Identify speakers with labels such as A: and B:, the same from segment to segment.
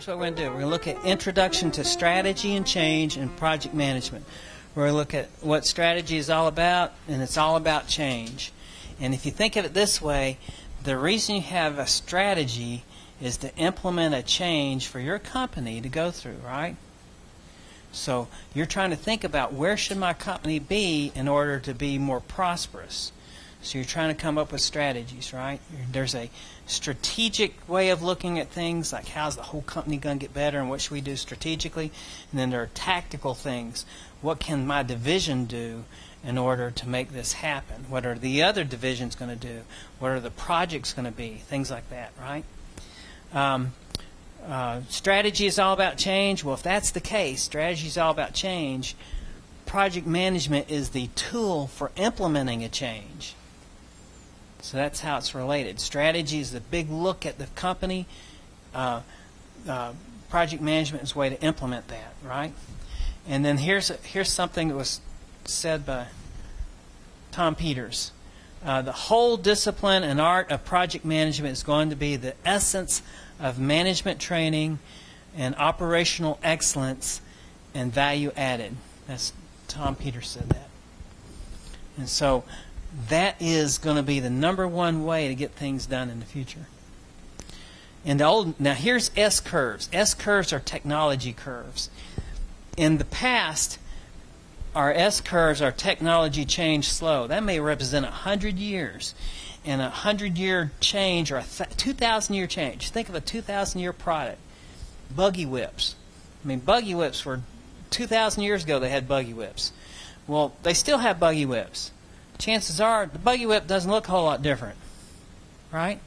A: here's what we're going to do. We're going to look at Introduction to Strategy and Change and Project Management. We're going to look at what strategy is all about, and it's all about change. And if you think of it this way, the reason you have a strategy is to implement a change for your company to go through, right? So you're trying to think about where should my company be in order to be more prosperous. So you're trying to come up with strategies, right? There's a strategic way of looking at things, like how's the whole company going to get better and what should we do strategically. And then there are tactical things. What can my division do in order to make this happen? What are the other divisions going to do? What are the projects going to be? Things like that, right? Strategy is all about change. Well, if that's the case, strategy is all about change. Project management is the tool for implementing a change. So that's how it's related. Strategy is the big look at the company. Project management is a way to implement that, right? And then here's something that was said by Tom Peters. The whole discipline and art of project management is going to be the essence of management training and operational excellence and value added. That's Tom Peters said that. And so that is going to be the #1 way to get things done in the future. And now here's S-curves. S-curves are technology curves. In the past, our S-curves, our technology changed slow. That may represent 100 years. And a 100-year change or a 2,000-year change. Think of a 2,000-year product. Buggy whips. I mean, buggy whips were 2,000 years ago they had buggy whips. Well, they still have buggy whips. Chances are the buggy whip doesn't look a whole lot different, right?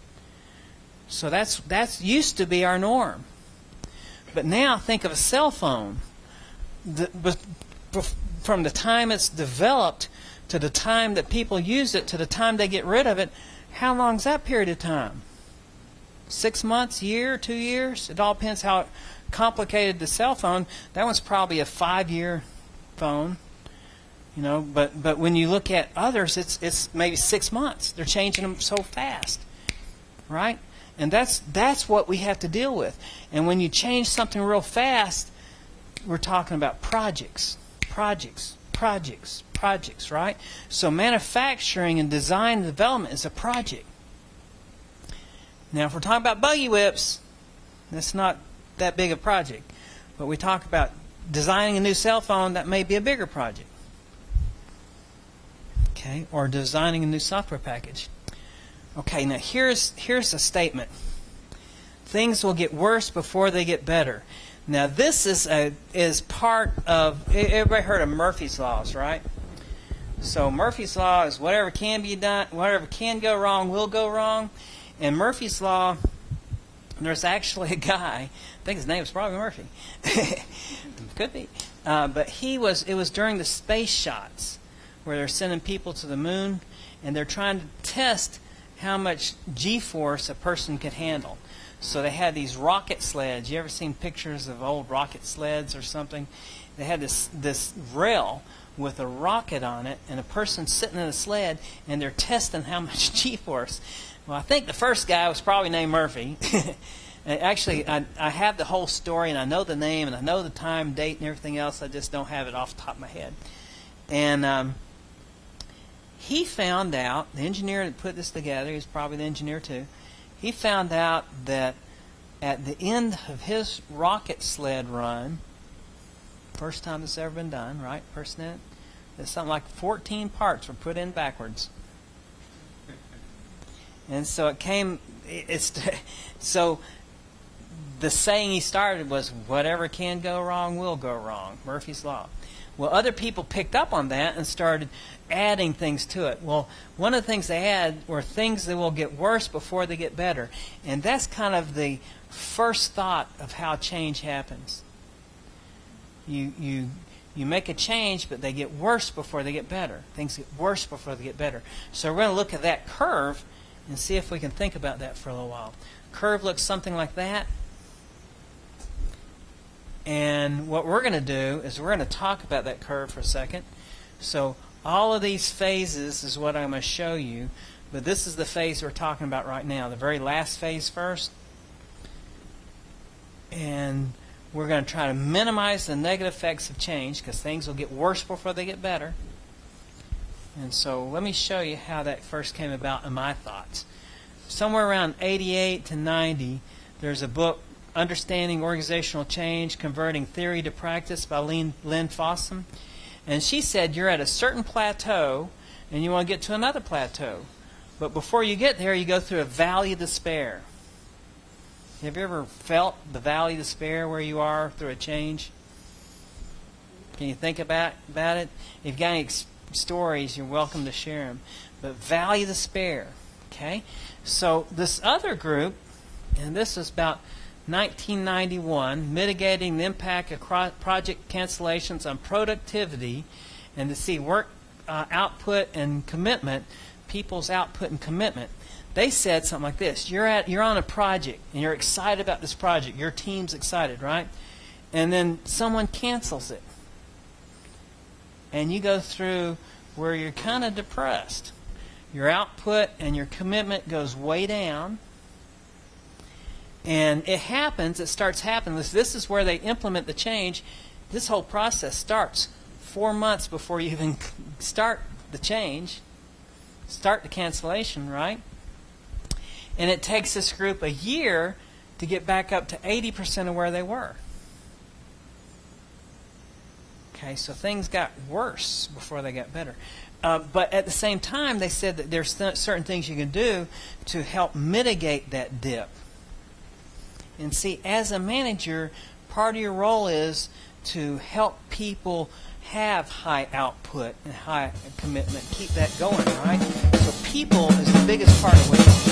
A: So that's used to be our norm. But now think of a cell phone. From the time it's developed to the time that people use it to the time they get rid of it, how long is that period of time? 6 months, year, 2 years? It all depends how complicated the cell phone. That one's probably a 5-year phone. You know, but when you look at others, it's maybe 6 months. They're changing them so fast, right? And that's what we have to deal with. And when you change something real fast, we're talking about projects, right? So manufacturing and design and development is a project. Now, if we're talking about buggy whips, that's not that big a project. But we talk about designing a new cell phone, that may be a bigger project. Okay, or designing a new software package. Okay, now here's a statement. Things will get worse before they get better. Now this is part of, everybody heard of Murphy's Laws, right? So Murphy's Law is whatever can be done, whatever can go wrong will go wrong. And Murphy's Law, there's actually a guy, I think his name was probably Murphy. Could be. But it was during the space shots, where they're sending people to the moon, and they're trying to test how much G-force a person could handle. So they had these rocket sleds. You ever seen pictures of old rocket sleds or something? They had this rail with a rocket on it, and a person sitting in a sled, and they're testing how much G-force. Well, I think the first guy was probably named Murphy. Actually, I have the whole story, and I know the name, and I know the time, date, and everything else. I just don't have it off the top of my head. And he found out, the engineer that put this together, he's probably the engineer too, he found out that at the end of his rocket sled run, first time this ever been done, right? First net, that something like 14 parts were put in backwards. And so so the saying he started was, whatever can go wrong will go wrong. Murphy's Law. Well, other people picked up on that and started adding things to it. Well, one of the things they had were things that will get worse before they get better. And that's kind of the first thought of how change happens. You make a change, but they get worse before they get better. Things get worse before they get better. So we're going to look at that curve and see if we can think about that for a little while. Curve looks something like that. And what we're going to do is we're going to talk about that curve for a second. So all of these phases is what I'm going to show you, but this is the phase we're talking about right now, the very last phase first. And we're going to try to minimize the negative effects of change because things will get worse before they get better. And so let me show you how that first came about in my thoughts. Somewhere around 88 to 90, there's a book, Understanding Organizational Change, Converting Theory to Practice by Lynn Fossum. And she said you're at a certain plateau and you want to get to another plateau. But before you get there, you go through a valley of despair. Have you ever felt the valley of despair where you are through a change? Can you think about it? If you've got any stories, you're welcome to share them. But valley of despair. Okay? So this other group, and this is about 1991, mitigating the impact of project cancellations on productivity and to see work output and commitment, people's output and commitment. They said something like this: you're on a project and you're excited about this project. Your team's excited, right? And then someone cancels it. And you go through where you're kind of depressed. Your output and your commitment goes way down. And it starts happening. This is where they implement the change. This whole process starts 4 months before you even start the change, start the cancellation, right? And it takes this group a year to get back up to 80% of where they were. Okay, so things got worse before they got better. But at the same time, they said that there's certain things you can do to help mitigate that dip. And see, as a manager, part of your role is to help people have high output and high commitment. Keep that going, right? So people is the biggest part of what you do.